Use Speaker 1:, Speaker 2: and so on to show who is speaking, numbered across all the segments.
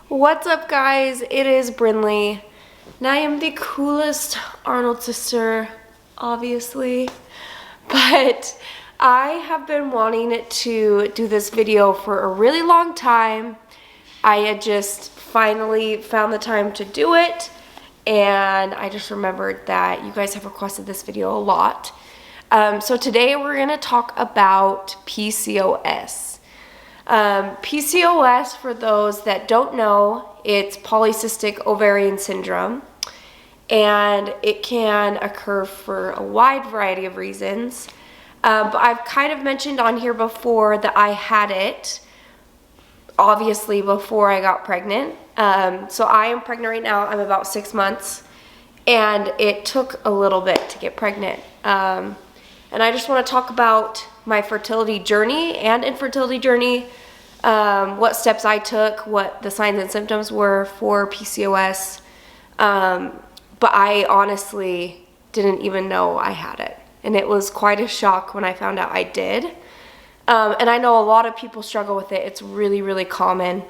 Speaker 1: What's up, guys? It is Brynley, and I am the coolest Arnold sister, obviously, but I have been wanting to do this video for a really long time. I had just finally found the time to do it, and I just remembered that you guys have requested this video a lot. So today we're going to talk about PCOS. PCOS, for those that don't know, it's polycystic ovarian syndrome, and it can occur for a wide variety of reasons. But I've kind of mentioned on here before that I had it, obviously, before I got pregnant. So I am pregnant right now. I'm about 6 months, and it took a little bit to get pregnant. And I just want to talk about my fertility journey and infertility journey, what steps I took, what the signs and symptoms were for PCOS. But I honestly didn't even know I had it. And it was quite a shock when I found out I did. And I know a lot of people struggle with it. It's really, really common.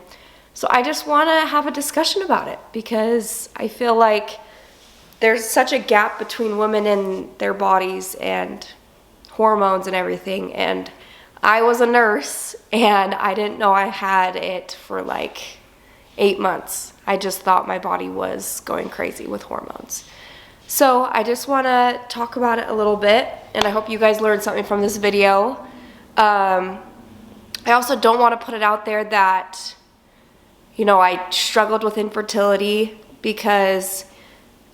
Speaker 1: So I just want to have a discussion about it because I feel like there's such a gap between women and their bodies and hormones and everything. And I was a nurse and I didn't know I had it for like 8 months. I just thought my body was going crazy with hormones. So I just want to talk about it a little bit, and I hope you guys learned something from this video. I also don't want to put it out there that, you know, I struggled with infertility, because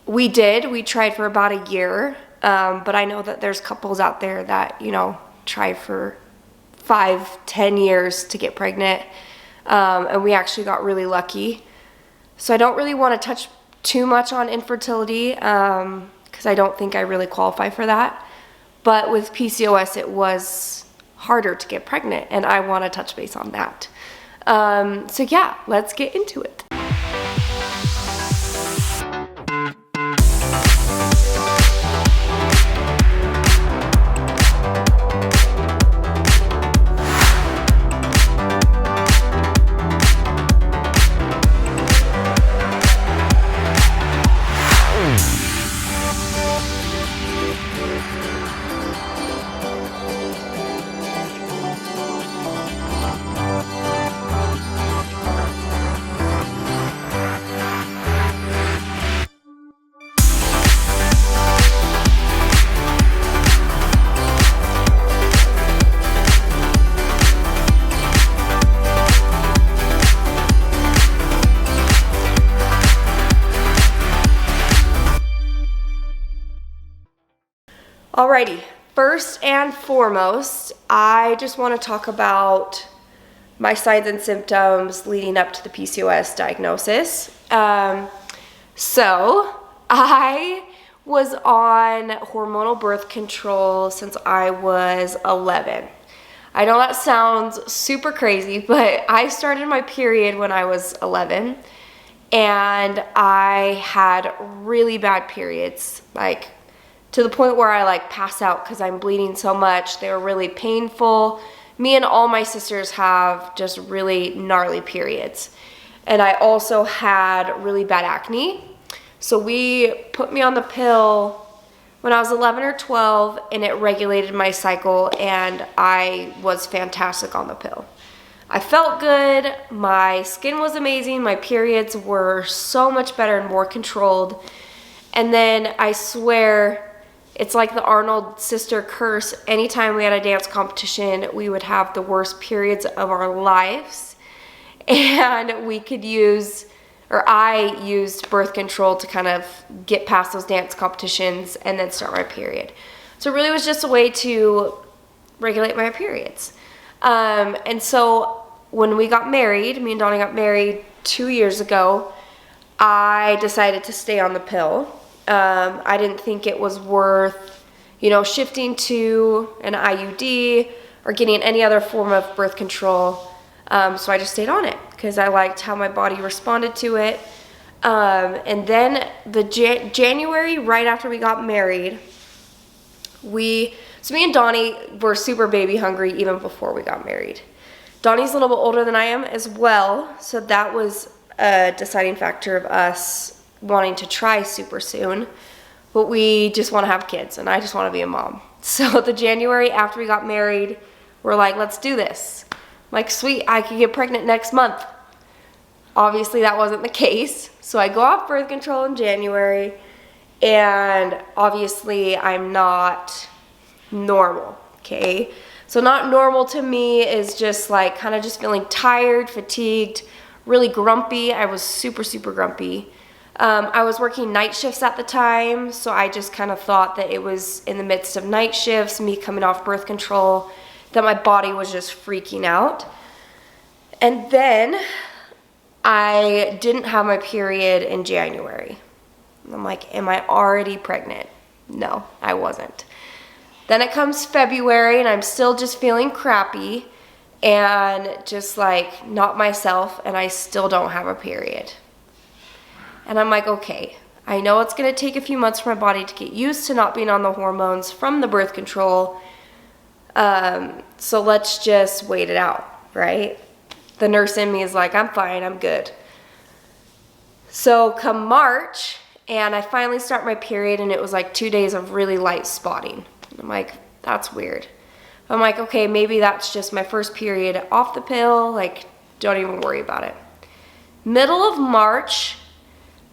Speaker 1: we tried for about a year. But I know that there's couples out there that, you know, try for 5-10 years to get pregnant. And we actually got really lucky. So I don't really want to touch too much on infertility, because I don't think I really qualify for that. But with PCOS, it was harder to get pregnant, and I want to touch base on that. So yeah, let's get into it. Alrighty, first and foremost, I just want to talk about my signs and symptoms leading up to the PCOS diagnosis. So I was on hormonal birth control since I was 11. I know that sounds super crazy, but I started my period when I was 11, and I had really bad periods, like to the point where I like pass out because I'm bleeding so much. They were really painful. Me and all my sisters have just really gnarly periods. And I also had really bad acne. So we put me on the pill when I was 11 or 12, and it regulated my cycle, and I was fantastic on the pill. I felt good, my skin was amazing, my periods were so much better and more controlled. And then I swear, it's like the Arnold sister curse. Anytime we had a dance competition, we would have the worst periods of our lives. And we could use, or I used birth control to kind of get past those dance competitions and then start my period. So it really was just a way to regulate my periods. And so when we got married, me and Donnie got married 2 years ago, I decided to stay on the pill. I didn't think it was worth, you know, shifting to an IUD or getting any other form of birth control. So I just stayed on it because I liked how my body responded to it. And then the January, right after we got married, so me and Donnie were super baby hungry even before we got married. Donnie's a little bit older than I am as well, so that was a deciding factor of us wanting to try super soon, but we just want to have kids, and I just want to be a mom. So the January after we got married, we're like, let's do this. I'm like, sweet, I could get pregnant next month. Obviously that wasn't the case, so I go off birth control in January, and obviously I'm not normal, okay? So not normal to me is just like kind of just feeling tired, fatigued, really grumpy. I was super, super grumpy. I was working night shifts at the time, so I just kind of thought that it was in the midst of night shifts, me coming off birth control, that my body was just freaking out. And then I didn't have my period in January. I'm like, am I already pregnant? No, I wasn't. Then it comes February, and I'm still just feeling crappy and just like not myself, and I still don't have a period. And I'm like, okay, I know it's gonna take a few months for my body to get used to not being on the hormones from the birth control, so let's just wait it out, right? The nurse in me is like, I'm fine, I'm good. So come March, and I finally start my period, and it was like 2 days of really light spotting. I'm like, that's weird. I'm like, okay, maybe that's just my first period off the pill, like, don't even worry about it. Middle of March,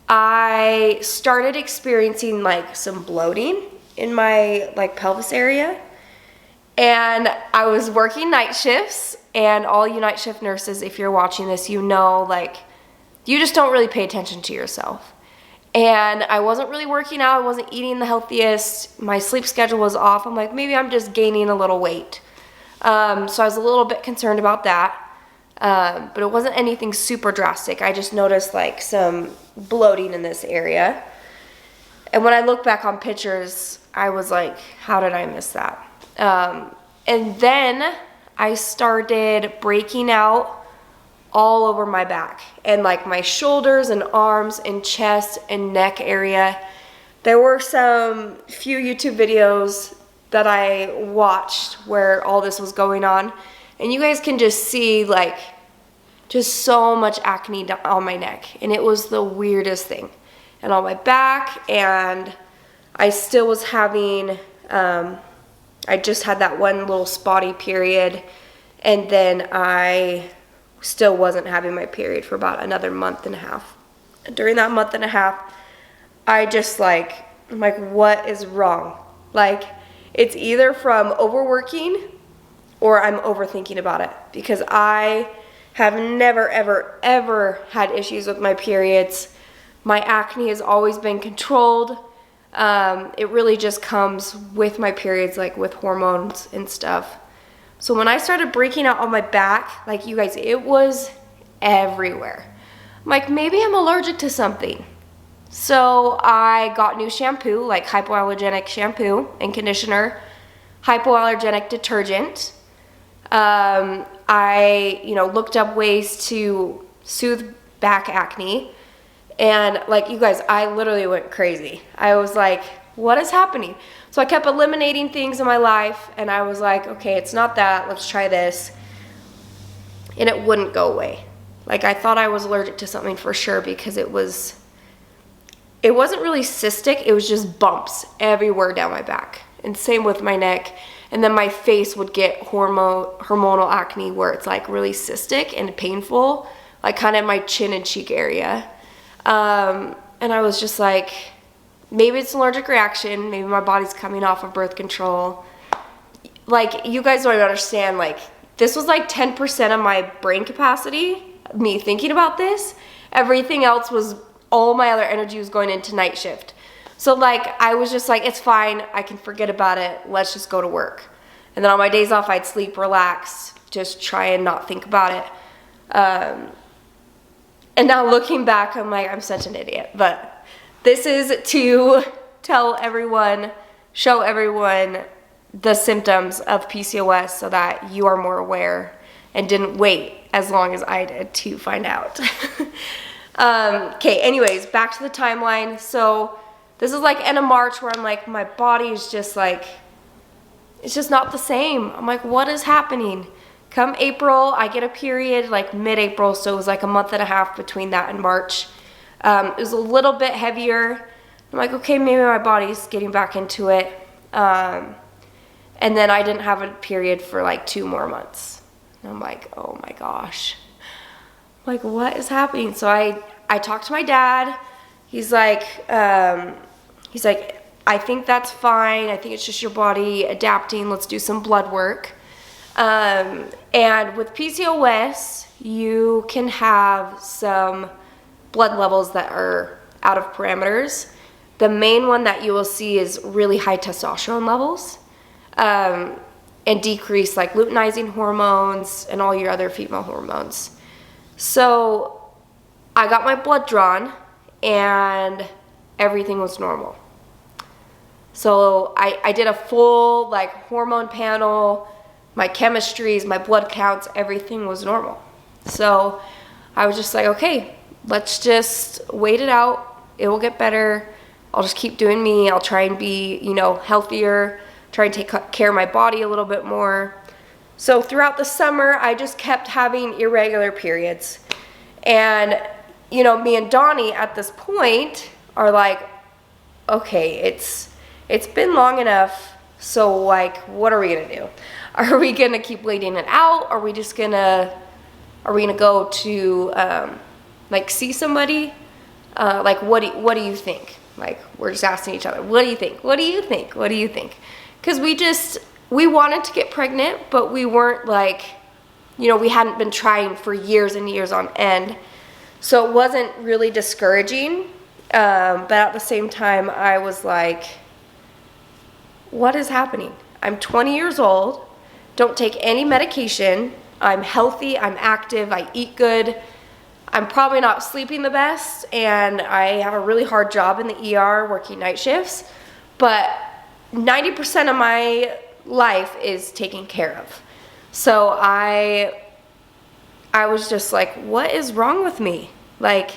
Speaker 1: I started experiencing like some bloating in my like pelvis area, and I was working night shifts, and all you night shift nurses, if you're watching this, you know, like, you just don't really pay attention to yourself. And I wasn't really working out, I wasn't eating the healthiest, my sleep schedule was off. I'm like, maybe I'm just gaining a little weight. So I was a little bit concerned about that, but it wasn't anything super drastic. I just noticed like some bloating in this area. And when I look back on pictures, I was like, how did I miss that? And then I started breaking out all over my back, and like my shoulders and arms and chest and neck area. There were some few YouTube videos that I watched where all this was going on, and you guys can just see like just so much acne on my neck, and it was the weirdest thing. And on my back, and I still was having, I just had that one little spotty period, and then I still wasn't having my period for about another month and a half. During that month and a half, I just like, I'm like, what is wrong? Like, it's either from overworking or I'm overthinking about it, because I have never, ever, ever had issues with my periods. My acne has always been controlled. It really just comes with my periods, like with hormones and stuff. So when I started breaking out on my back, like you guys, it was everywhere. I'm like, maybe I'm allergic to something. So I got new shampoo, like hypoallergenic shampoo and conditioner, hypoallergenic detergent. I, looked up ways to soothe back acne. And like you guys, I literally went crazy. I was like, what is happening? So I kept eliminating things in my life, and I was like, okay, it's not that, let's try this. And it wouldn't go away. Like, I thought I was allergic to something for sure, because it wasn't really cystic, it was just bumps everywhere down my back. And same with my neck. And then my face would get hormonal acne where it's like really cystic and painful, like kind of my chin and cheek area. And I was just like, maybe it's an allergic reaction, maybe my body's coming off of birth control. Like, you guys don't even understand, like, this was like 10% of my brain capacity, me thinking about this. Everything else was, all my other energy was going into night shift. So like, I was just like, it's fine, I can forget about it, let's just go to work. And then on my days off, I'd sleep, relax, just try and not think about it. And now looking back, I'm like, I'm such an idiot. But this is to tell everyone, show everyone the symptoms of PCOS so that you are more aware and didn't wait as long as I did to find out. Okay, anyways, back to the timeline. So this is like end of March where I'm like, my body is just like, it's just not the same. I'm like, what is happening? come April, I get a period like mid-April, so it was like a month and a half between that and March. It was a little bit heavier. I'm like, okay, maybe my body's getting back into it. And then I didn't have a period for like 2 more months. And I'm like, oh my gosh. Like, what is happening? So I talked to my dad. He's like, I think that's fine. I think it's just your body adapting. Let's do some blood work. And with PCOS, you can have some blood levels that are out of parameters. The main one that you will see is really high testosterone levels, and decrease like luteinizing hormones and all your other female hormones. So I got my blood drawn and everything was normal. So I did a full like hormone panel, my chemistries, my blood counts, everything was normal. So I was just like, okay, let's just wait it out. It will get better. I'll just keep doing me. I'll try and be, healthier, try and take care of my body a little bit more. So throughout the summer, I just kept having irregular periods. And, me and Donnie at this point are like, okay, it's been long enough. So like, what are we gonna do? Are we gonna keep waiting it out? Are we gonna go to see somebody? What do you think? Like, we're just asking each other, what do you think? What do you think? What do you think? Because we wanted to get pregnant, but we weren't like, we hadn't been trying for years and years on end. So it wasn't really discouraging. But at the same time, I was like, what is happening? I'm 20 years old, don't take any medication. I'm healthy, I'm active, I eat good. I'm probably not sleeping the best, and I have a really hard job in the ER working night shifts, but 90% of my life is taken care of. So I was just like, what is wrong with me? Like,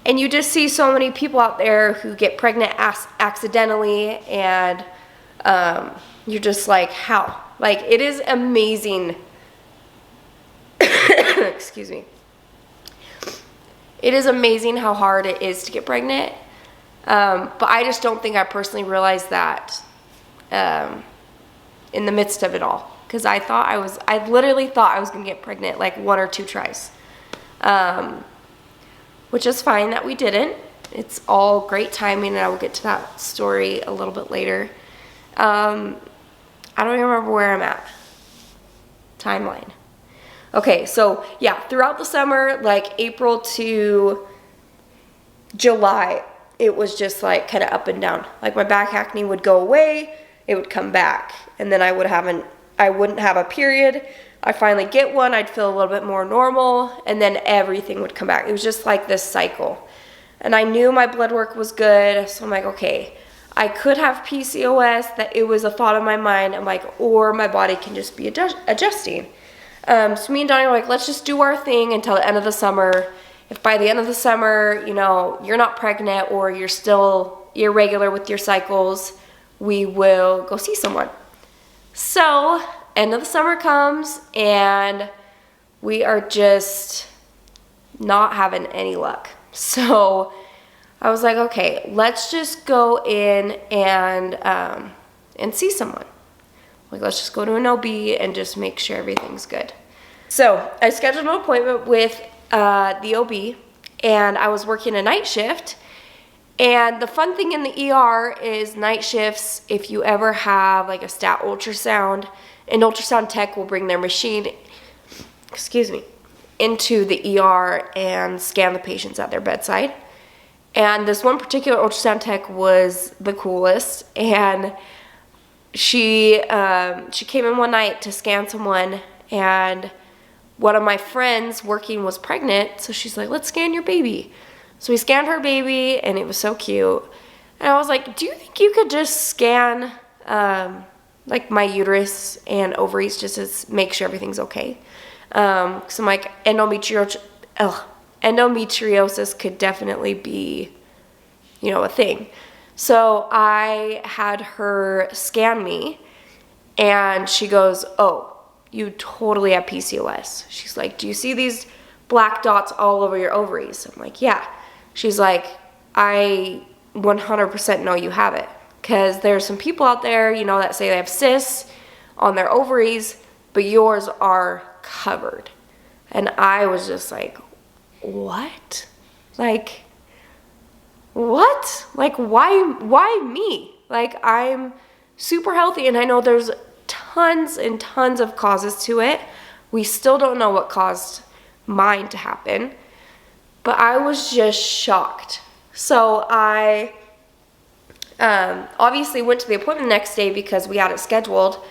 Speaker 1: and you just see so many people out there who get pregnant accidentally, and you're just like, how? Like, it is amazing. Excuse me. It is amazing how hard it is to get pregnant, but I just don't think I personally realized that in the midst of it all, because I literally thought I was gonna get pregnant like 1 or 2 tries, which is fine that we didn't. It's all great timing, and I will get to that story a little bit later. I don't even remember where I'm at. Timeline. Okay, so yeah, throughout the summer, like April to July, it was just like kind of up and down. Like my back acne would go away, it would come back, and then I wouldn't have a period. I'd finally get one, I'd feel a little bit more normal, and then everything would come back. It was just like this cycle. And I knew my blood work was good, so I'm like, okay, I could have PCOS, that it was a thought in my mind. I'm like, or my body can just be adjusting. So me and Donnie were like, let's just do our thing until the end of the summer. If by the end of the summer, you're not pregnant or you're still irregular with your cycles, we will go see someone. So end of the summer comes and we are just not having any luck. So I was like, okay, let's just go in and see someone. Like, let's just go to an OB and just make sure everything's good. So I scheduled an appointment with the OB, and I was working a night shift. And the fun thing in the ER is night shifts, if you ever have like a stat ultrasound, an ultrasound tech will bring their machine, into the ER and scan the patients at their bedside. And this one particular ultrasound tech was the coolest, and she came in one night to scan someone, and one of my friends working was pregnant, so she's like, let's scan your baby. So we scanned her baby, and it was so cute. And I was like, do you think you could just scan like my uterus and ovaries just to make sure everything's okay? Because I'm like, endometriosis could definitely be, a thing. So I had her scan me, and she goes, oh, you totally have PCOS. She's like, do you see these black dots all over your ovaries? I'm like, yeah. She's like, I 100% know you have it. Because there's some people out there, you know, that say they have cysts on their ovaries, but yours are covered. And I was just like, what? Like, what? Like, why me? Like, I'm super healthy, and I know there's tons and tons of causes to it. We still don't know what caused mine to happen, but I was just shocked. So I obviously went to the appointment the next day because we had it scheduled,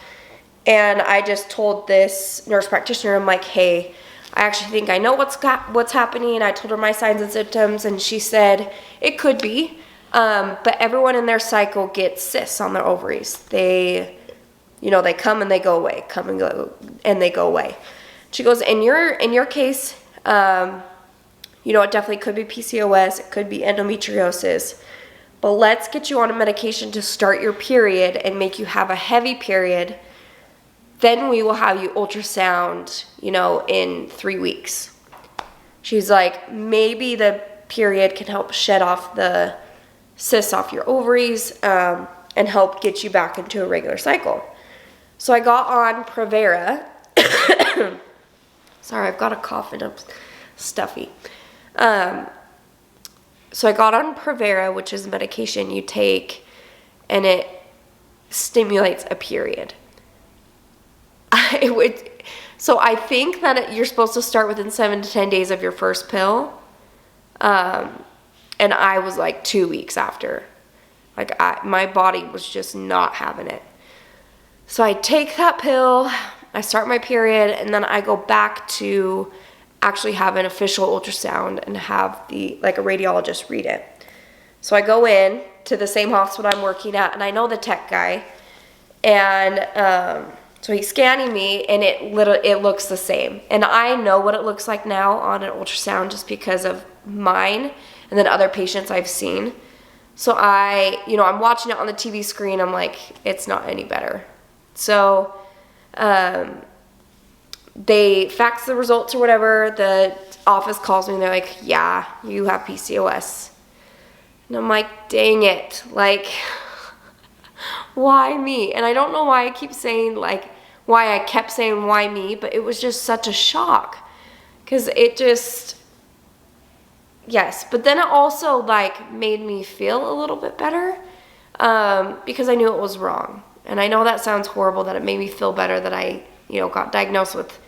Speaker 1: and I just told this nurse practitioner, I'm like, hey, I actually think I know what's happening. I told her my signs and symptoms, and she said it could be, but everyone in their cycle gets cysts on their ovaries. They, you know, they come and they go away, come and go, and they go away. She goes, in your case, you know, it definitely could be PCOS, it could be endometriosis, but let's get you on a medication to start your period and make you have a heavy period. Then we will have you ultrasound, you know, in 3 weeks. She's like, maybe the period can help shed off the cysts off your ovaries and help get you back into a regular cycle. So I got on Provera. Sorry, I've got a cough and I'm stuffy. So I got on Provera, which is a medication you take, and it stimulates a period. So I think that you're supposed to start within 7 to 10 days of your first pill. And I was like 2 weeks after. Like my body was just not having it. So I take that pill, I start my period, and then I go back to actually have an official ultrasound and have a radiologist read it. So I go in to the same hospital I'm working at, and I know the tech guy, and so he's scanning me, and it looks the same. And I know what it looks like now on an ultrasound just because of mine and then other patients I've seen. So I'm watching it on the TV screen. I'm like, it's not any better. So they fax the results or whatever. The office calls me and they're like, yeah, you have PCOS. And I'm like, dang it. Like, why me? And I don't know why I keep saying, like, why I kept saying why me, but it was just such a shock. Because it just, yes. But then it also, like, made me feel a little bit better because I knew it was wrong. And I know that sounds horrible that it made me feel better that I, got diagnosed with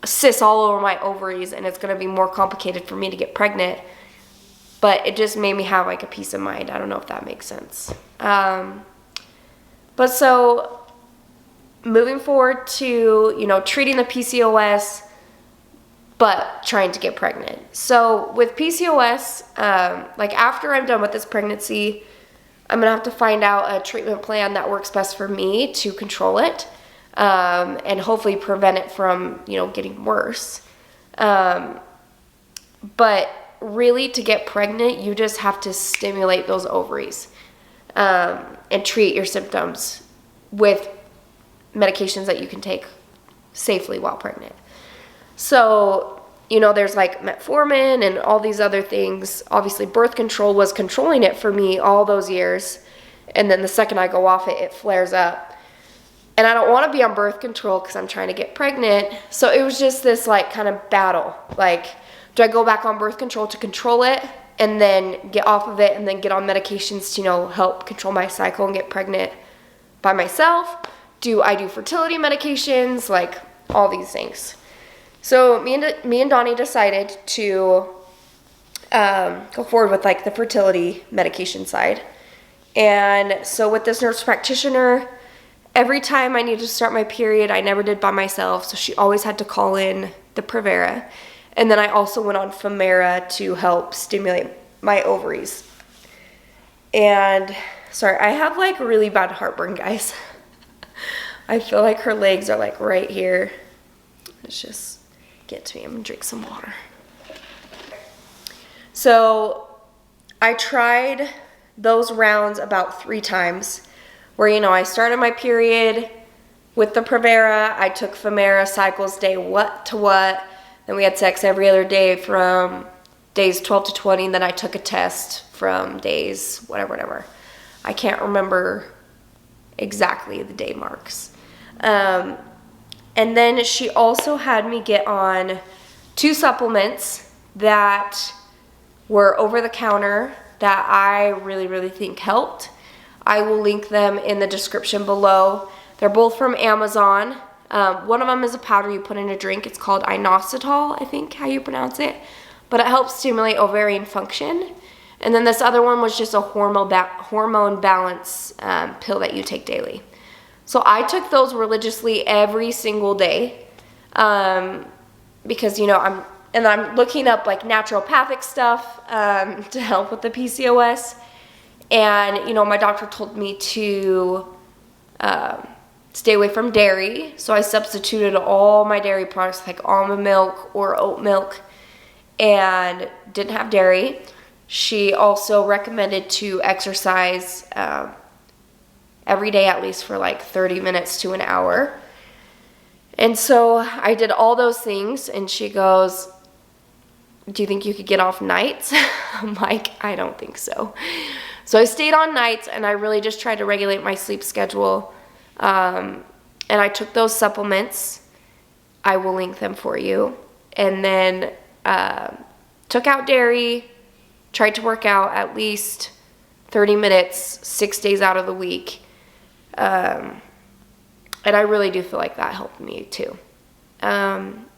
Speaker 1: cysts all over my ovaries and it's going to be more complicated for me to get pregnant. But it just made me have, like, a peace of mind. I don't know if that makes sense. But so moving forward to, treating the PCOS, but trying to get pregnant. So with PCOS, after I'm done with this pregnancy, I'm going to have to find out a treatment plan that works best for me to control it and hopefully prevent it from, getting worse. But really, to get pregnant, you just have to stimulate those ovaries and treat your symptoms with medications that you can take safely while pregnant. So, there's like metformin and all these other things. Obviously, birth control was controlling it for me all those years. And then the second I go off it, it flares up. And I don't want to be on birth control because I'm trying to get pregnant. So it was just this like kind of battle. Like, do I go back on birth control to control it and then get off of it and then get on medications to, help control my cycle and get pregnant by myself? Do I do fertility medications? Like, all these things. So me and Donnie decided to go forward with like the fertility medication side. And so with this nurse practitioner, every time I needed to start my period, I never did by myself. So she always had to call in the Provera. And then I also went on Femera to help stimulate my ovaries. And sorry, I have like really bad heartburn, guys. I feel like her legs are like right here. Let's just get to me. I'm gonna drink some water. So I tried those rounds about 3 times where, I started my period, with the Provera, I took Femera cycles day what to what. Then we had sex every other day from days 12 to 20. Then I took a test from days whatever. I can't remember exactly the day marks. And then she also had me get on 2 supplements that were over the counter that I really think helped. I will link them in the description below. They're both from Amazon. One of them is a powder you put in a drink. It's called inositol, I think how you pronounce it. But it helps stimulate ovarian function. And then this other one was just a hormone balance pill that you take daily. So I took those religiously every single day because, you know, I'm looking up like naturopathic stuff to help with the PCOS. And, you know, my doctor told me to stay away from dairy. So I substituted all my dairy products like almond milk or oat milk and didn't have dairy. She also recommended to exercise every day at least for like 30 minutes to an hour. And so I did all those things and she goes, do you think you could get off nights? I'm like, I don't think so. So I stayed on nights and I really just tried to regulate my sleep schedule. And I took those supplements. I will link them for you. And then took out dairy, tried to work out at least 30 minutes, 6 days out of the week. And I really do feel like that helped me too.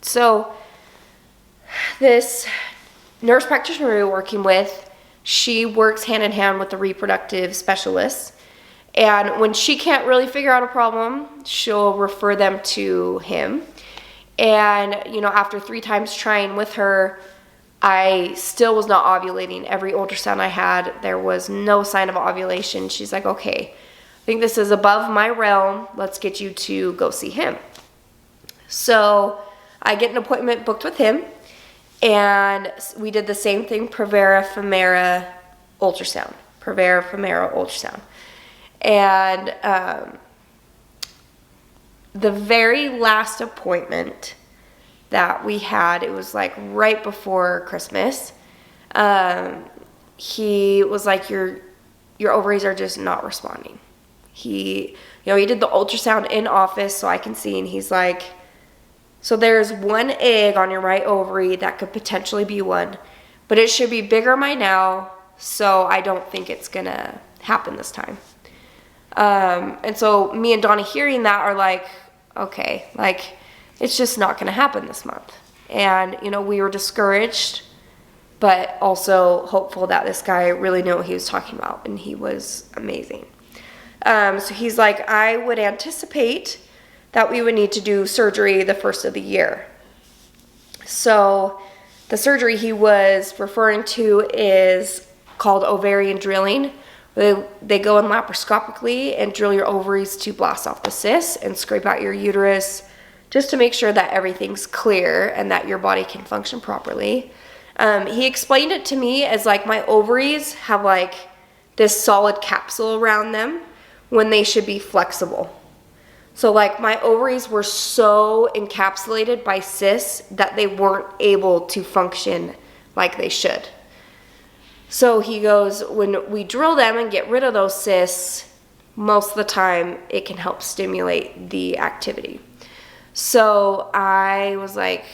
Speaker 1: So this nurse practitioner we were working with, she works hand in hand with the reproductive specialists. And when she can't really figure out a problem, she'll refer them to him. And, you know, after 3 times trying with her, I still was not ovulating. Every ultrasound I had, there was no sign of ovulation. She's like, okay, I think this is above my realm. Let's get you to go see him. So I get an appointment booked with him. And we did the same thing, Provera Femera ultrasound. Provera Femera ultrasound. And the very last appointment that we had, it was like right before Christmas, he was like, your ovaries are just not responding. He did the ultrasound in office so I can see, and he's like, so there's 1 egg on your right ovary that could potentially be one, but it should be bigger by now, so I don't think it's gonna happen this time. And so me and Donna hearing that are like, okay, like it's just not gonna happen this month. And, you know, we were discouraged, but also hopeful that this guy really knew what he was talking about, and he was amazing. So he's like, I would anticipate that we would need to do surgery the first of the year. So the surgery he was referring to is called ovarian drilling. They go in laparoscopically and drill your ovaries to blast off the cysts and scrape out your uterus just to make sure that everything's clear and that your body can function properly. He explained it to me as like my ovaries have like this solid capsule around them when they should be flexible. So like my ovaries were so encapsulated by cysts that they weren't able to function like they should. So he goes, when we drill them and get rid of those cysts, most of the time it can help stimulate the activity. So I was like,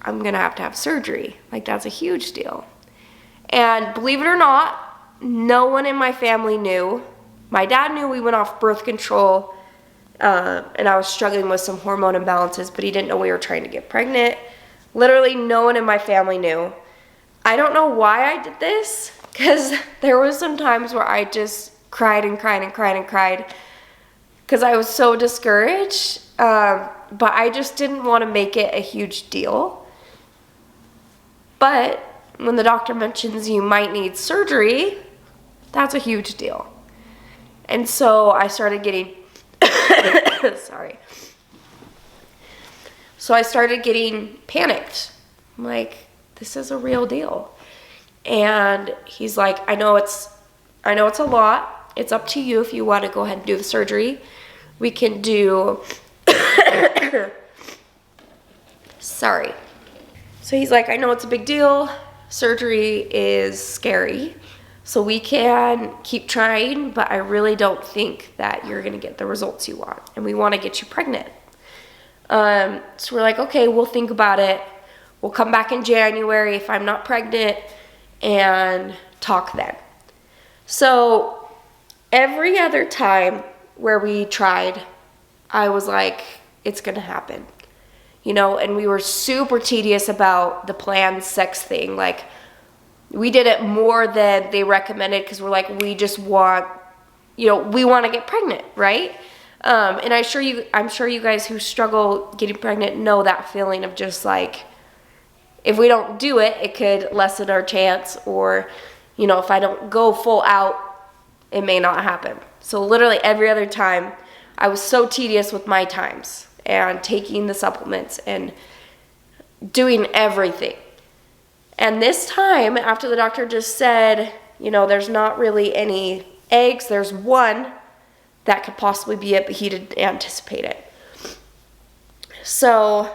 Speaker 1: I'm gonna have to have surgery. Like that's a huge deal. And believe it or not, no one in my family knew. My dad knew we went off birth control, and I was struggling with some hormone imbalances, but he didn't know we were trying to get pregnant. Literally no one in my family knew. I don't know why I did this, because there was some times where I just cried and cried and cried and cried because I was so discouraged, but I just didn't want to make it a huge deal. But when the doctor mentions you might need surgery, that's a huge deal. And so I started getting sorry. So I started getting panicked. I'm like, this is a real deal. And he's like, I know it's a lot. It's up to you if you want to go ahead and do the surgery. We can do Sorry. So he's like, I know it's a big deal. Surgery is scary. So we can keep trying, but I really don't think that you're gonna get the results you want. And we wanna get you pregnant. So we're like, okay, we'll think about it. We'll come back in January if I'm not pregnant and talk then. So every other time where we tried, I was like, it's gonna happen. You know, and we were super tedious about the planned sex thing. Like, we did it more than they recommended because we're like, we just want, you know, we want to get pregnant, right? And I'm sure you guys who struggle getting pregnant know that feeling of just like, if we don't do it, it could lessen our chance, or, you know, if I don't go full out, it may not happen. So literally every other time, I was so tedious with my times and taking the supplements and doing everything. And this time, after the doctor just said, you know, there's not really any eggs, there's one that could possibly be it, but he didn't anticipate it. So,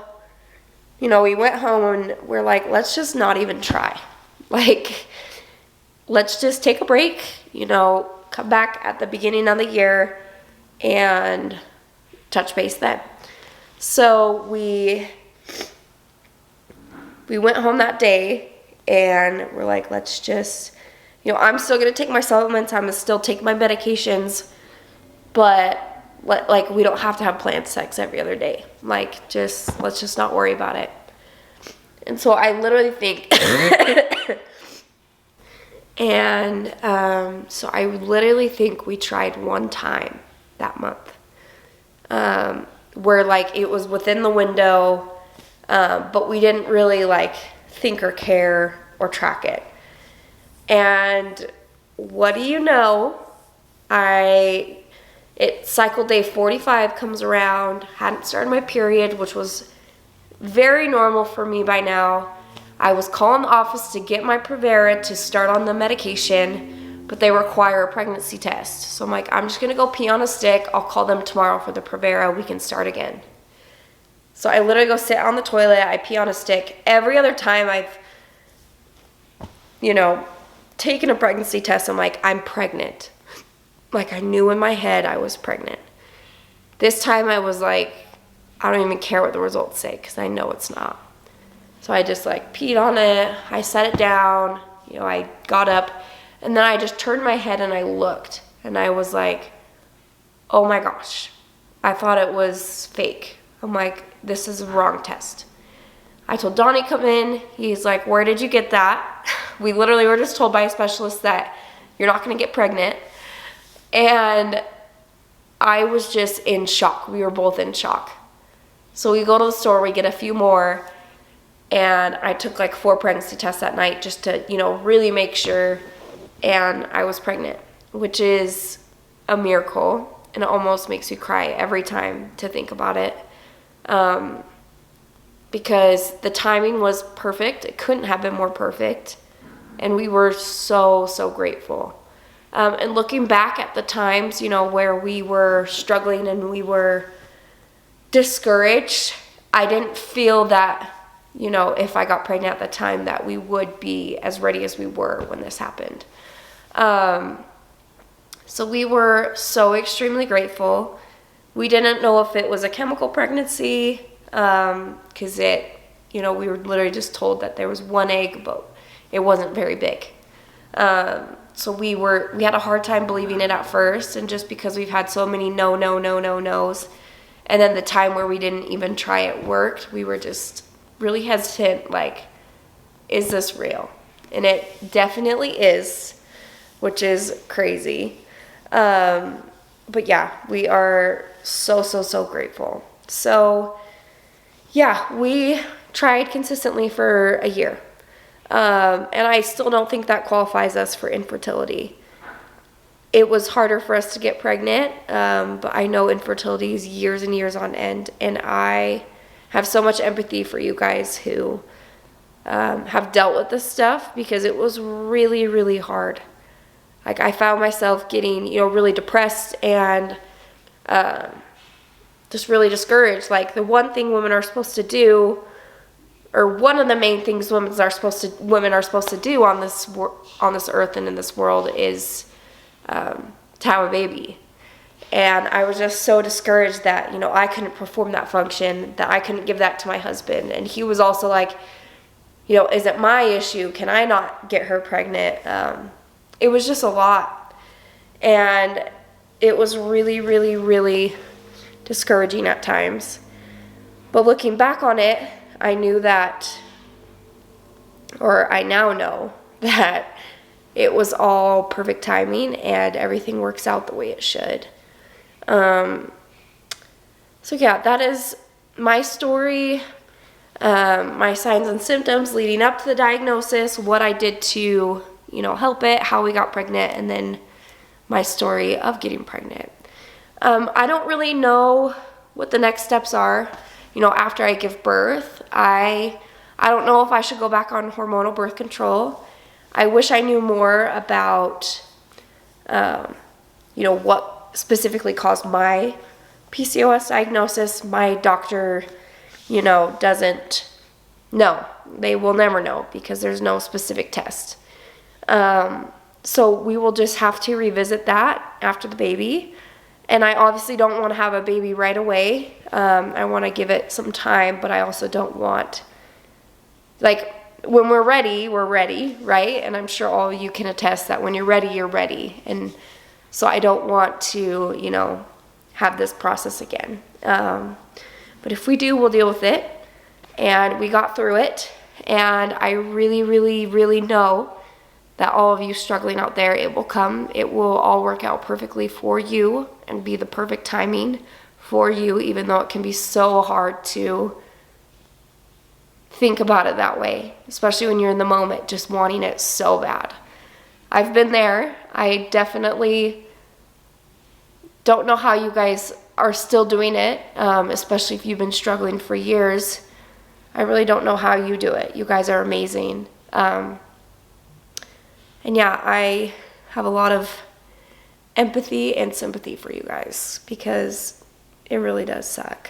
Speaker 1: you know, we went home and we're like, let's just not even try. Like, let's just take a break, you know, come back at the beginning of the year and touch base then. So we went home that day and we're like, let's just, you know, I'm still going to take my supplements. I'm going to still take my medications, but like, we don't have to have planned sex every other day. Like, let's just not worry about it. And so I literally think, so I literally think we tried one time that month, where like it was within the window, but we didn't really like think or care or track it. And what do you know? Cycle day 45 comes around, hadn't started my period, which was very normal for me by now. I was calling the office to get my Provera to start on the medication, but they require a pregnancy test. So I'm like, I'm just gonna go pee on a stick. I'll call them tomorrow for the Provera. We can start again. So I literally go sit on the toilet. I pee on a stick. Every other time I've, you know, taken a pregnancy test, I'm like, I'm pregnant. Like, I knew in my head I was pregnant. This time I was like, I don't even care what the results say because I know it's not. So I just like peed on it. I set it down. You know, I got up and then I just turned my head and I looked and I was like, oh my gosh. I thought it was fake. I'm like, this is a wrong test. I told Donnie come in. He's like, where did you get that? We literally were just told by a specialist that you're not going to get pregnant. And I was just in shock. We were both in shock. So we go to the store, we get a few more, and I took like 4 pregnancy tests that night just to, you know, really make sure, and I was pregnant, which is a miracle, and it almost makes me cry every time to think about it, because the timing was perfect. It couldn't have been more perfect, and we were so, so grateful. And looking back at the times, you know, where we were struggling and we were discouraged, I didn't feel that, you know, if I got pregnant at the time that we would be as ready as we were when this happened. So we were so extremely grateful. We didn't know if it was a chemical pregnancy, because you know, we were literally just told that there was 1 egg, but it wasn't very big. So we had a hard time believing it at first, and just because we've had so many no's, and then the time where we didn't even try it worked, we were just really hesitant, like, is this real? And it definitely is, which is crazy. But yeah, we are so, so, so grateful. So yeah, we tried consistently for a year. And I still don't think that qualifies us for infertility. It was harder for us to get pregnant, but I know infertility is years and years on end, and I have so much empathy for you guys who have dealt with this stuff, because it was really, really hard. Like, I found myself getting, you know, really depressed and just really discouraged. Like, the one thing women are supposed to do, or one of the main things women are supposed to do on this earth and in this world is to have a baby. And I was just so discouraged that, you know, I couldn't perform that function, that I couldn't give that to my husband. And he was also like, you know, is it my issue? Can I not get her pregnant? It was just a lot. And it was really, really, really discouraging at times. But looking back on it, I knew that, or I now know that it was all perfect timing and everything works out the way it should. So yeah, that is my story, my signs and symptoms leading up to the diagnosis, what I did to, you know, help it, how we got pregnant, and then my story of getting pregnant. I don't really know what the next steps are, you know, after I give birth. I don't know if I should go back on hormonal birth control. I wish I knew more about, you know, what specifically caused my PCOS diagnosis. My doctor, you know, doesn't know. They will never know because there's no specific test. So we will just have to revisit that after the baby. And I obviously don't want to have a baby right away. I want to give it some time, but I also don't want, like, when we're ready, right? And I'm sure all of you can attest that when you're ready, you're ready. And so I don't want to, you know, have this process again. But if we do, we'll deal with it. And we got through it. And I really, really, really know that all of you struggling out there, it will come. It will all work out perfectly for you and be the perfect timing for you, even though it can be so hard to think about it that way, especially when you're in the moment, just wanting it so bad. I've been there. I definitely don't know how you guys are still doing it, especially if you've been struggling for years. I really don't know how you do it. You guys are amazing. And yeah, I have a lot of empathy and sympathy for you guys because it really does suck.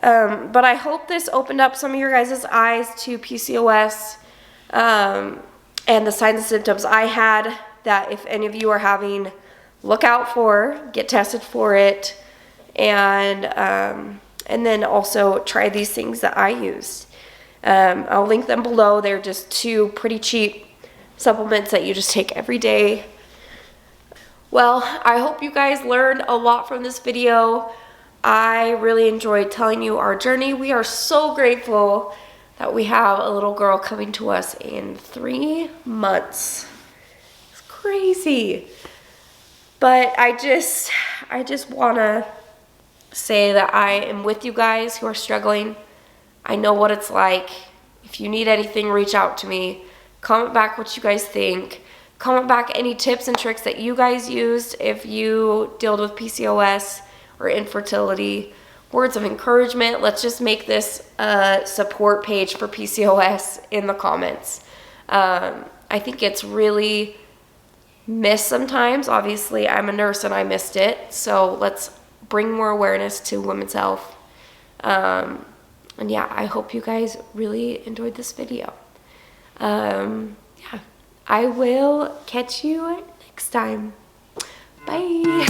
Speaker 1: But I hope this opened up some of your guys' eyes to PCOS and the signs and symptoms I had, that if any of you are having, look out for, get tested for it, and then also try these things that I used. I'll link them below. They're just 2 pretty cheap supplements that you just take every day. Well, I hope you guys learned a lot from this video. I really enjoyed telling you our journey. We are so grateful that we have a little girl coming to us in 3 months. It's crazy. But I just want to say that I am with you guys who are struggling. I know what it's like. If you need anything, reach out to me. Comment back what you guys think. Comment back any tips and tricks that you guys used if you dealt with PCOS or infertility. Words of encouragement. Let's just make this a support page for PCOS in the comments. I think it's really missed sometimes. Obviously, I'm a nurse and I missed it. So let's bring more awareness to women's health. And yeah, I hope you guys really enjoyed this video. Yeah, I will catch you next time. Bye.